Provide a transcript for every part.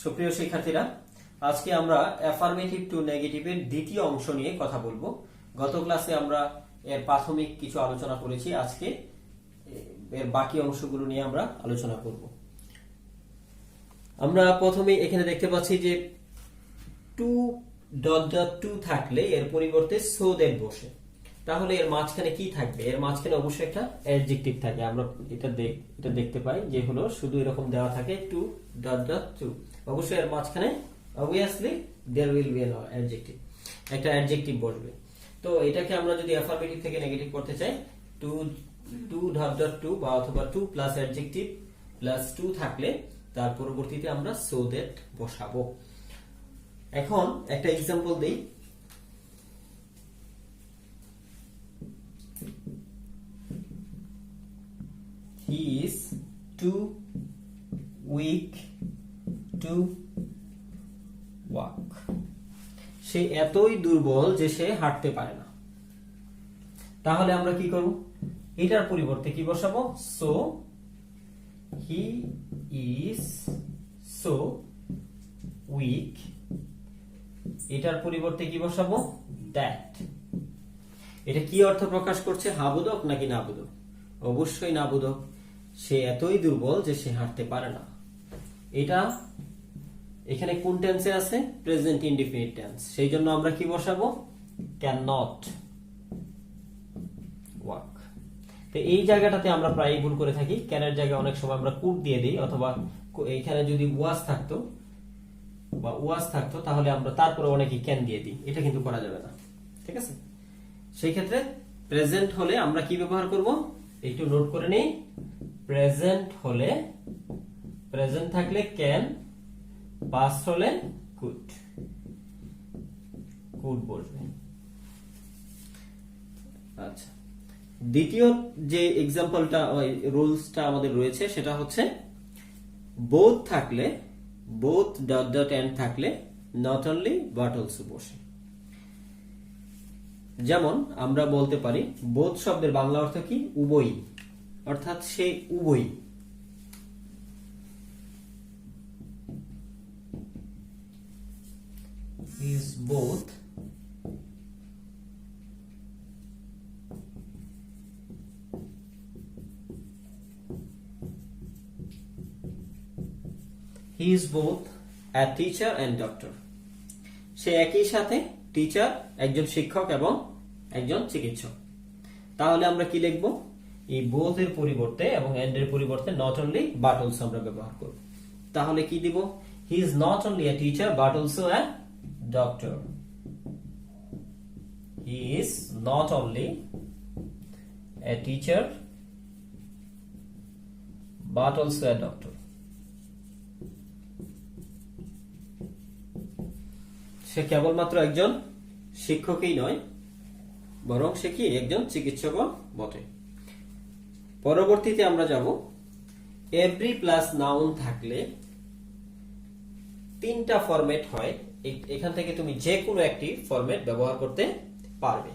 সুপ্রিয় শিক্ষার্থীরা, আজকে আমরা অ্যাফার্মেটিভ টু নেগেটিভের দ্বিতীয় অংশ নিয়ে কথা বলবো। গত ক্লাসে আমরা এর প্রাথমিক কিছু আলোচনা করেছি। আজকে এর বাকি অংশগুলো নিয়ে আমরা আলোচনা করব। আমরা প্রথমে এখানে দেখতে পাচ্ছি যে টু ডট ডট টু থাকলে এর পরিবর্তে সো দ্যাট বসে, তাহলে এর মাঝখানে কি থাকবে? এর মাঝখানে অবশ্যই একটা অ্যাডজেক্টিভ থাকে। আমরা এটা দেখতে পাই যে হলো শুধু এরকম দেওয়া থাকে টু ডট ডট টু, অবশ্যই এর মাঝখানে obviously there will be an adjective, একটা অ্যাডজেক্টিভ বসবে। তো এটাকে আমরা যদি অ্যাফার্মেটিভ থেকে নেগেটিভ করতে চাই, টু ডট ডট টু বা অথবা too plus adjective plus to থাকলে তার পরবর্তীতে আমরা সো দ্যাট বসাবো। এখন একটা এক্সাম্পল দেই। He is too weak to walk. সে এতই দুর্বল যে সে হাঁটতে পারে না। তাহলে আমরা কি করব? এটার পরিবর্তে কি বসাবো? So he is so weak. এটার পরিবর্তে কি বসাবো? দ্যাট। এটা কি অর্থ প্রকাশ করছে? হাবোধক নাকি নাবোধক? অবশ্যই নাবোধক। সে এতই দুর্বল যে সে হাঁটতে পারে না। এটা এখানে কোন টেন্সে আছে? Present indefinite tense. সেই জন্য আমরা কি বসাবো? Can not walk. তো এই জায়গাটাতে আমরা প্রায় ভুল করে থাকি। ক্যানের জায়গায় অনেক সময় আমরা কুড দিয়ে দিই, অথবা এখানে যদি ওয়াজ থাকতো তাহলে আমরা তারপরে অনেকে ক্যান দিয়ে দিই। এটা কিন্তু করা যাবে না, ঠিক আছে? সেই ক্ষেত্রে প্রেজেন্ট হলে আমরা কি ব্যবহার করব? একটু নোট করে নেই। প্রেজেন্ট থাকলে ক্যান, পাস্ট হলে কুড বসবে। আচ্ছা, দ্বিতীয় যে এক্সাম্পলটা রুলসটা আমাদের রয়েছে সেটা হচ্ছে বোথ থাকলে, বোথ ডট ডট এন্ড থাকলে নট অনলি বাট অলসো বসে। যেমন আমরা বলতে পারি বোথ শব্দের বাংলা অর্থ কি? উভয়ই, অর্থাৎ সেই উভয়ই। is both he is both a teacher and doctor. সে একই সাথে টিচার, একজন শিক্ষক এবং একজন চিকিৎসক। তাহলে আমরা কি লিখব? এই both এর পরিবর্তে এবং and এর পরিবর্তে not only but also আমরা ব্যবহার করব। তাহলে কি দিব? he is not only a teacher but also a doctor. He is not only a teacher but also a doctor. সে কেবলমাত্র একজন শিক্ষকই নয়, বরং সে কি? একজন চিকিৎসকও বটে। পরবর্তীতে আমরা যাব এভরি প্লাস নাউন থাকলে তিনটা ফরম্যাট হয়। এখান থেকে তুমি যে কোনো একটি ফরম্যাট ব্যবহার করতে পারবে।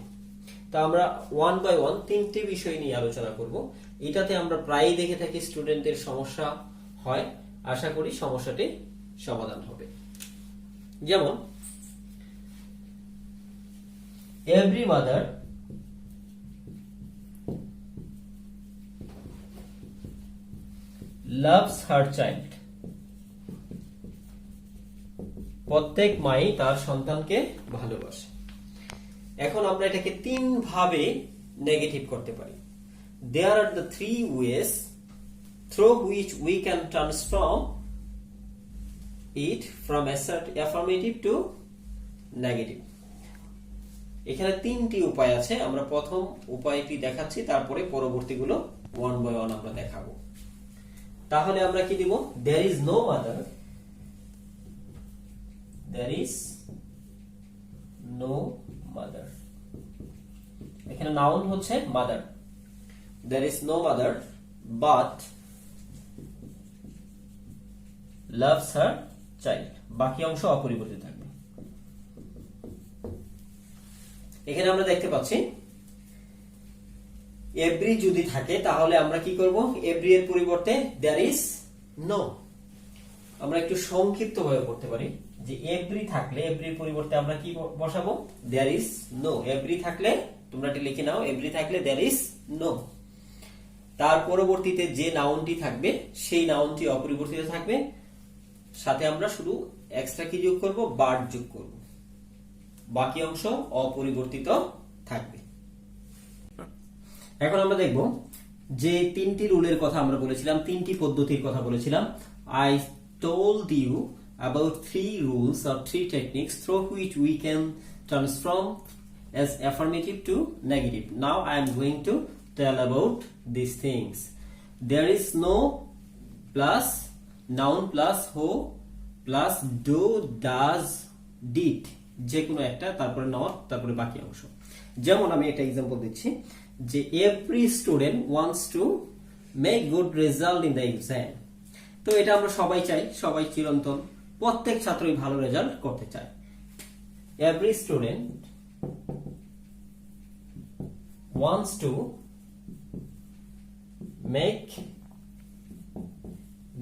তা আমরা ওয়ান বাই ওয়ান তিনটি বিষয় নিয়ে আলোচনা করব। এটাতে আমরা প্রায়ই দেখে থাকি স্টুডেন্টদের সমস্যা হয়। আশা করি সমস্যাটি সমাধান হবে। যেমন every mother loves her child. প্রত্যেক মাই তার সন্তানকে ভালোবাসে। এখন আমরা এটাকে তিন ভাবে নেগেটিভ করতে পারি। There are the three ways through which we can transform it from affirmative to negative. এখানে তিনটি উপায় আছে। আমরা প্রথম উপায়টি দেখাচ্ছি, তারপরে পরবর্তীগুলো ওয়ান বাই ওয়ান আমরা দেখাবো। তাহলে আমরা কি দিব? There is no mother. There is no mother. এখানে নাউন হচ্ছে mother. There is no mother but loves her child. বাকি অংশ অপরিবর্তিত থাকবে। এখানে আমরা দেখতে পাচ্ছি এভরি যদি থাকে তাহলে আমরা কি করব? এভরি এর পরিবর্তে there is no। আমরা একটু সংক্ষিপ্ত ভাবে করতে পারি যে এভরি থাকলে এভরির পরিবর্তে আমরা কি বসাবো, দেয়ার ইজ নো। এভরি থাকলে তোমরা এটি লিখে নাও, এভরি থাকলে দেয়ার ইজ নো। তার পরবর্তীতে যে নাউনটি থাকবে সেই নাউনটি অপরিবর্তিত থাকবে, সাথে আমরা শুধু এক্সট্রা কি যোগ করব, বার্ড যোগ করব, বাকি অংশ অপরিবর্তিত থাকবে। এখন আমরা দেখব যে তিনটি রুলের কথা আমরা বলেছিলাম, তিনটি পদ্ধতির কথা বলেছিলাম। I told you about 3 rules or 3 techniques through which we can transform as affirmative to negative. Now I am going to tell about these things. There is no plus noun plus who plus do, does, did, যে কোনো একটা, তারপরে not, তারপরে বাকি অংশ। যেমন আমি একটা एग्जांपल দিচ্ছি যে every student wants to make good result in the exam। তো এটা আমরা সবাই চাই, সবাই চিরন্তন প্রত্যেক ছাত্রই ভালো রেজাল্ট করতে চায়। every student wants to make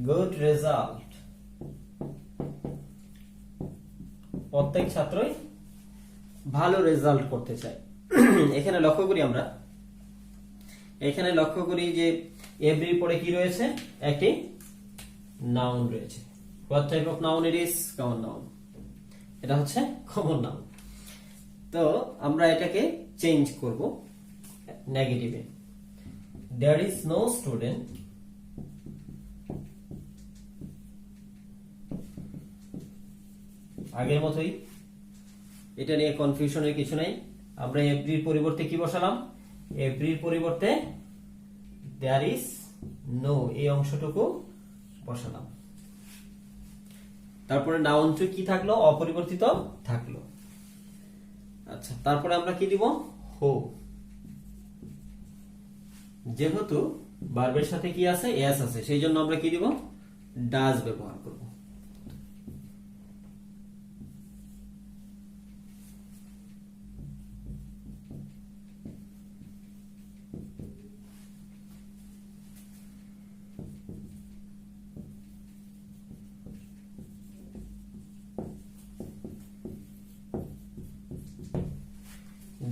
good result, প্রত্যেক ছাত্রই ভালো রেজাল্ট করতে চায়। এখানে লক্ষ্য করি যে এভরির পরে কি রয়েছে, একটি নাউন রয়েছে। What type of noun it is, common noun. এটা হচ্ছে কমন নাউন। তো আমরা এটাকে চেঞ্জ করব নেগেটিভে। দেয়ার ইজ নো স্টুডেন্ট আগের মতোই, এটা নিয়ে কনফিউশনের কিছু নাই। আমরা এভরির পরিবর্তে কি বসালাম, এভরির পরিবর্তে দেয়ার ইজ নো এই অংশটুকু বসালাম। তারপরে নাউনটি কি থাকলো, অপরিবর্তিত থাকলো। আচ্ছা, তারপরে আমরা কি দিব, হো। যেহেতু ভার্বের সাথে কি আছে, এস আছে, সেই জন্য আমরা কি দিব, ডাজ ব্যবহার করব।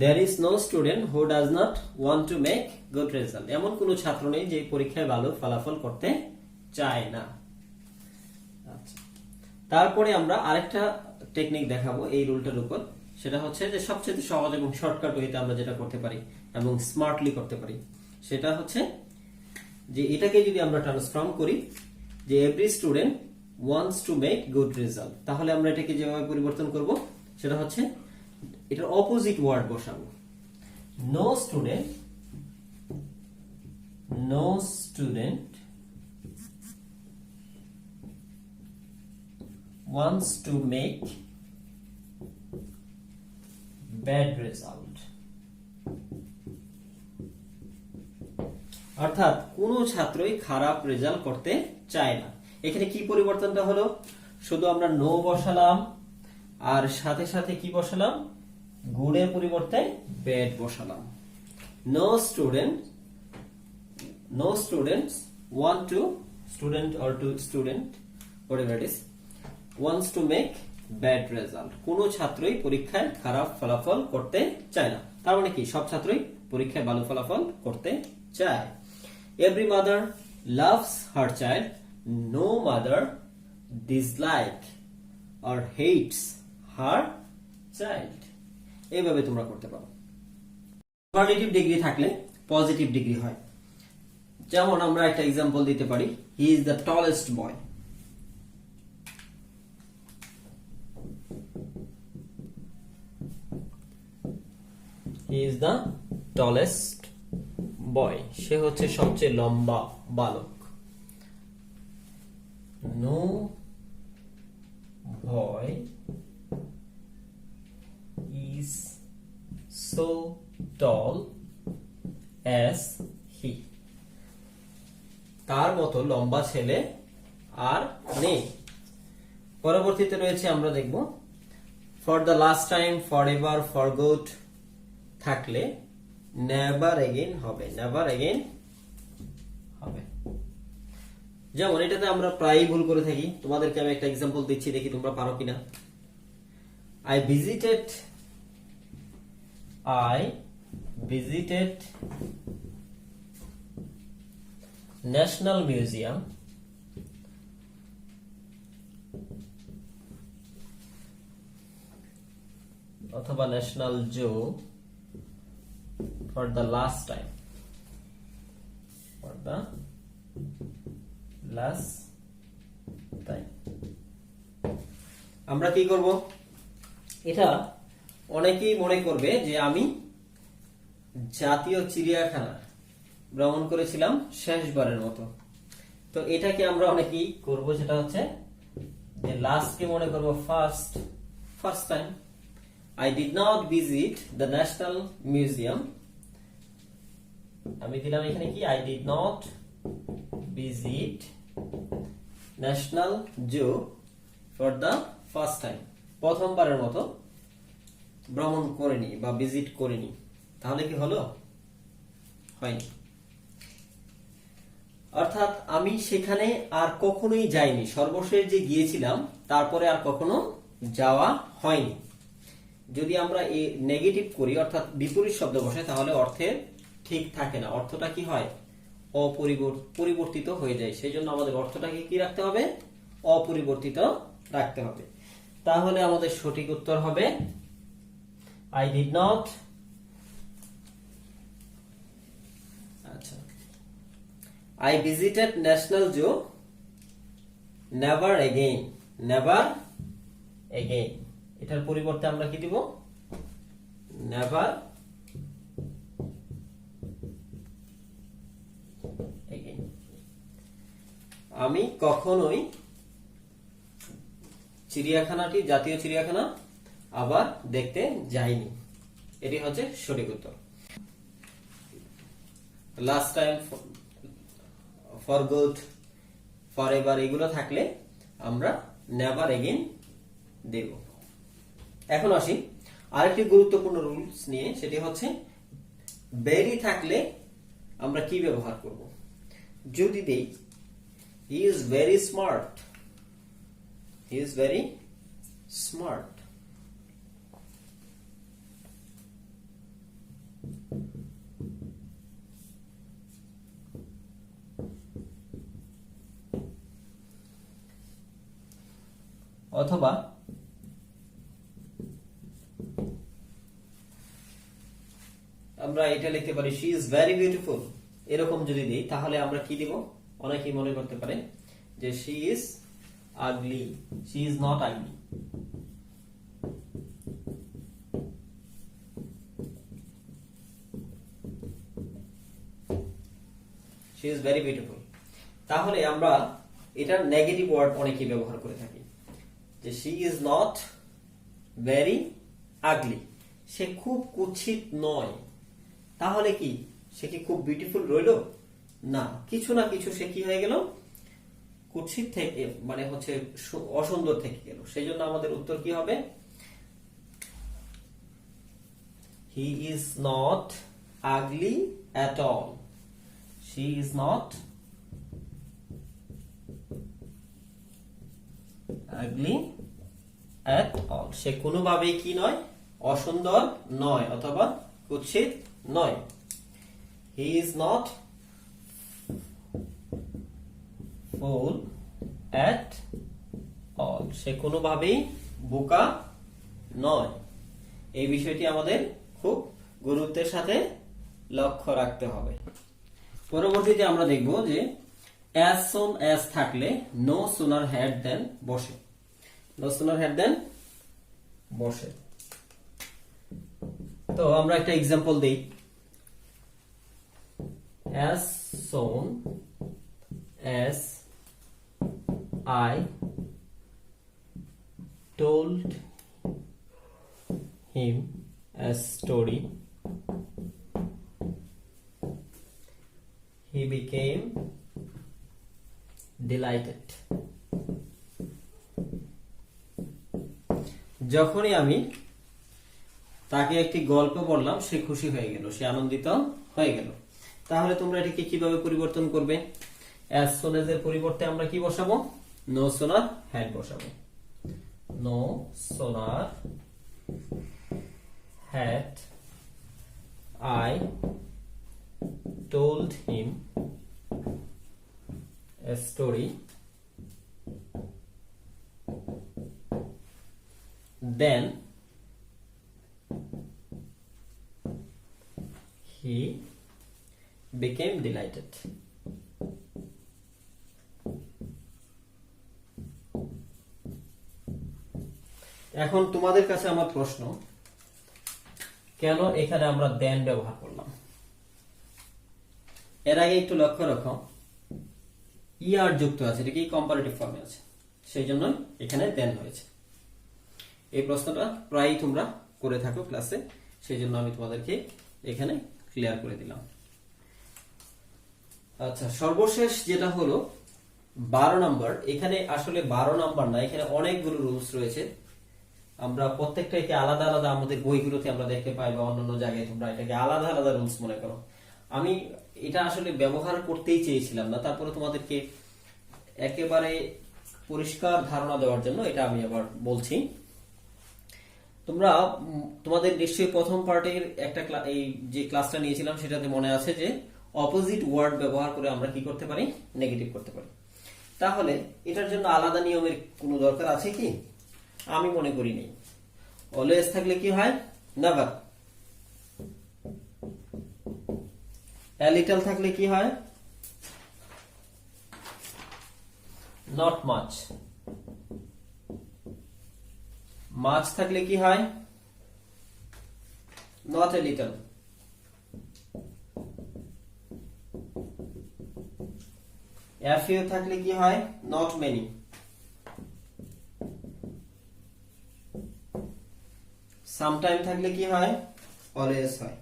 There is no student who does not want to make good result. এমন কোন ছাত্র নেই যে পরীক্ষায় ভালো ফলাফল করতে চায় না। আচ্ছা, তারপরে আমরা আরেকটা টেকনিক দেখাবো এই রুলটার উপর। সেটা হচ্ছে যে সবচেয়ে সহজ এবং শর্টকাট ওয়েতে আমরা যেটা করতে পারি এবং স্মার্টলি করতে পারি, সেটা হচ্ছে যে এটাকে যদি আমরা ট্রান্সফর্ম করি যে every student wants to make good result, তাহলে আমরা এটাকে যেভাবে পরিবর্তন করব সেটা হচ্ছে এটার অপোজিট ওয়ার্ড বসাবো। No student wants to make bad result। অর্থাৎ কোন ছাত্রই খারাপ রেজাল্ট করতে চায় না। এখানে কি পরিবর্তনটা হলো, শুধু আমরা নো বসালাম আর সাথে সাথে কি বসালাম, গুডের পরিবর্তে ব্যাড বসালাম। No students want to student or to student whatever it is wants to make bad result। কোন ছাত্রই পরীক্ষায় খারাপ ফলাফল করতে চায় না। তার মানে কি, সব ছাত্রই পরীক্ষায় ভালো ফলাফল করতে চায়। every mother loves her child, no mother dislike or hates her child। এইভাবে তোমরা করতে পারো। সুপারলেটিভ ডিগ্রি থাকলে পজিটিভ ডিগ্রি হয়। যেমন আমরা একটা एग्जांपल দিতে পারি, he is the tallest boy. He is the tallest boy, সে হচ্ছে সবচেয়ে লম্বা বালক। No boy is so tall as he। তার মতো লম্বা ছেলে আর নেই। পরবর্তীতে রয়েছে আমরা দেখব for the last time, for ever, for good থাকলে নেভার এগেইন হবে, নেভার এগেইন হবে। যেমন এটাতে আমরা প্রায়ই ভুল করে থাকি, তোমাদেরকে আমি একটা এক্সাম্পল দিচ্ছি, দেখি তোমরা পারো কিনা। I visited National Museum অথবা national zoo for the last time. আমরা কি করব, এটা অনেকেই মনে করবে যে আমি জাতীয় চিড়িয়াখানা ভ্রমণ করেছিলাম শেষবারের মতো। তো এটাকে আমরা অনেকেই করব, সেটা হচ্ছে যে লাস্ট কে মনে করব first time. I did not visit the National Museum. আমি দিলাম এখানে কি, I did not visit National Zoo for the first time. প্রথমবারের মতো ভ্রমণ করিনি বা ভিজিট করিনি। তাহলে কি হলো? হয়নি। অর্থাৎ আমি সেখানে আর কখনোই যাইনি, সর্বশেষ যে গিয়েছিলাম তারপরে আর কখনো যাওয়া হয়নি। যদি আমরা এই নেগেটিভ করি, অর্থাৎ বিপরীত শব্দ বসাই, তাহলে অর্থে ঠিক থাকে না, অর্থটা কি হয়, পরিবর্তিত হয়ে যায়। সেই জন্য আমাদের অর্থটাকে কি রাখতে হবে, অপরিবর্তিত রাখতে হবে। তাহলে আমাদের সঠিক উত্তর হবে I did not, আচ্ছা, I visited National Zoo never again. এটার পরিবর্তে আমরা কি দিব, নেভার এগেইন। আমি কখনোই চিড়িয়াখানাটি, জাতীয় চিড়িয়াখানা আবার দেখতে যাইনি। এটি হচ্ছে সঠিক উত্তর। Last time, for good, for ever এগুলো থাকলে আমরা নেভার এগেইন দেব। এখন আসি আরেকটি গুরুত্বপূর্ণ রুলস নিয়ে, সেটি হচ্ছে ভেরি থাকলে আমরা কি ব্যবহার করব। যদি দেই হি ইজ ভেরি স্মার্ট, অথবা আমরা এটা লিখতে পারি she is very beautiful। এরকম যদি দিই তাহলে আমরা কি দিব, অনেকেই মনে করতে পারে যে she is ugly, she is not ugly। she is very beautiful। তাহলে আমরা এটার নেগেটিভ ওয়ার্ড অনেকেই ব্যবহার করে থাকি, যে she is not very ugly, সে খুব কুৎসিত নয়। তাহলে কি সে কি খুব বিউটিফুল রইল না, কিছু না কিছু সে কি হয়ে গেল, কুৎসিত থেকে, মানে হচ্ছে অসুন্দর থেকে গেল। সেই জন্য আমাদের উত্তর কি হবে, he is not ugly at all, she is not ugly at all, সে কোনোভাবেই কি নয়, অসুন্দর নয় অথবা কুৎসিত নয়। he is not fool at all, সে কোনোভাবেই বোকা নয়। এই বিষয়টি আমাদের খুব গুরুত্বের সাথে লক্ষ্য রাখতে হবে। পরবর্তীতে আমরা দেখব যে as soon as থাকলে no sooner had than বসে, no sooner had than বসে। তো আমরা একটা এক্সাম্পল দেই, as soon as I told him a story, he became delighted। যখনই আমি তাকে একটি গল্প বললাম সে খুশি হয়ে গেল, সে আনন্দিত হয়ে গেল। তাহলে তোমরা এটাকে কিভাবে পরিবর্তন করবে, অ্যাজ সুন এজ এর পরিবর্তে আমরা কি বসাবো? নো সোনার হ্যাড বসাবো। No sooner had I told him a story, then he became delighted. এখন তোমাদের কাছে আমার প্রশ্ন, কেন এখানে আমরা দেন ব্যবহার করলাম? এর আগে একটু লক্ষ্য রাখো, ইয়ার যুক্ত আছে, এটা কি কম্পারেটিভ ফর্মে আছে, সেই জন্য এখানে দেন হয়েছে। এই প্রশ্নটা প্রায়ই তোমরা করে থাকো ক্লাসে, সেই জন্য আমি তোমাদেরকে এখানে ক্লিয়ার করে দিলাম। আচ্ছা, সর্বশেষ যেটা হলো 12 নম্বর। এখানে আসলে 12 নম্বর না, এখানে অনেকগুলো রুলস রয়েছে। আমরা প্রত্যেকটাকে আলাদা আলাদা আমাদের বইগুলোতে আমরা দেখতে পাই বা অন্যান্য জায়গায় তোমরা এটাকে আলাদা আলাদা রুলস মনে করো। আমি এটা আসলে ব্যবহার করতেই চেয়েছিলাম না, তারপরে তোমাদেরকে একেবারে পরিষ্কার ধারণা দেওয়ার জন্য এটা আমি আবার বলছি। তোমরা তোমাদের নিশ্চয়ই প্রথম পার্টের একটা এই যে ক্লাসটা নিয়েছিলাম সেটাতে মনে আছে যে অপোজিট ওয়ার্ড ব্যবহার করে আমরা কি করতে পারি? নেগেটিভ করতে পারি। তাহলে এটার জন্য আলাদা নিয়মের কোনো দরকার আছে কি? আমি মনে করি নেই। অলওয়েজ থাকলে কি হয়? নেভার। a little থাকলে কি হয়? not much. much থাকলে কি হয়? not a little. a few থাকলে কি হয়? not many. sometime থাকলে কি হয়? always হয়।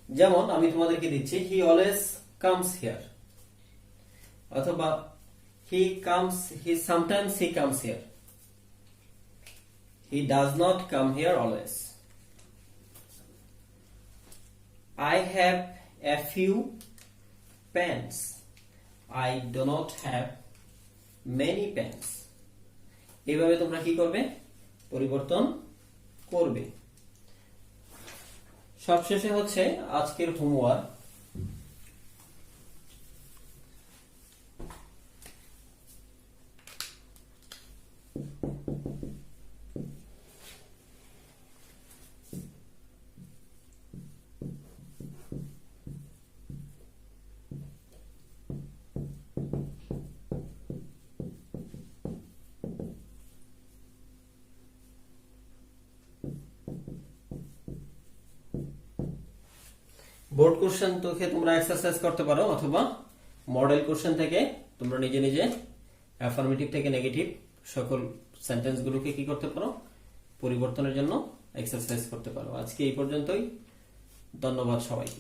যেমন আমি তোমাদেরকে দিচ্ছি, he always comes here, অথবা sometimes he comes here, he does not come here always, I have a few pens, I do not have many pens। এইভাবে তোমরা কি করবে? পরিবর্তন করবে। সবশেষে হচ্ছে আজকের হোমওয়ার্ক। বোর্ড কোশ্চেন থেকে তোমরা এক্সারসাইজ করতে পারো, অথবা মডেল কোশ্চেন থেকে তোমরা নিজে নিজে অ্যাফার্মেটিভ থেকে নেগেটিভ সকল সেন্টেন্স গুলোকে কি করতে পারো? পরিবর্তনের জন্য এক্সারসাইজ করতে পারো। আজকে এই পর্যন্তই। ধন্যবাদ সবাইকে।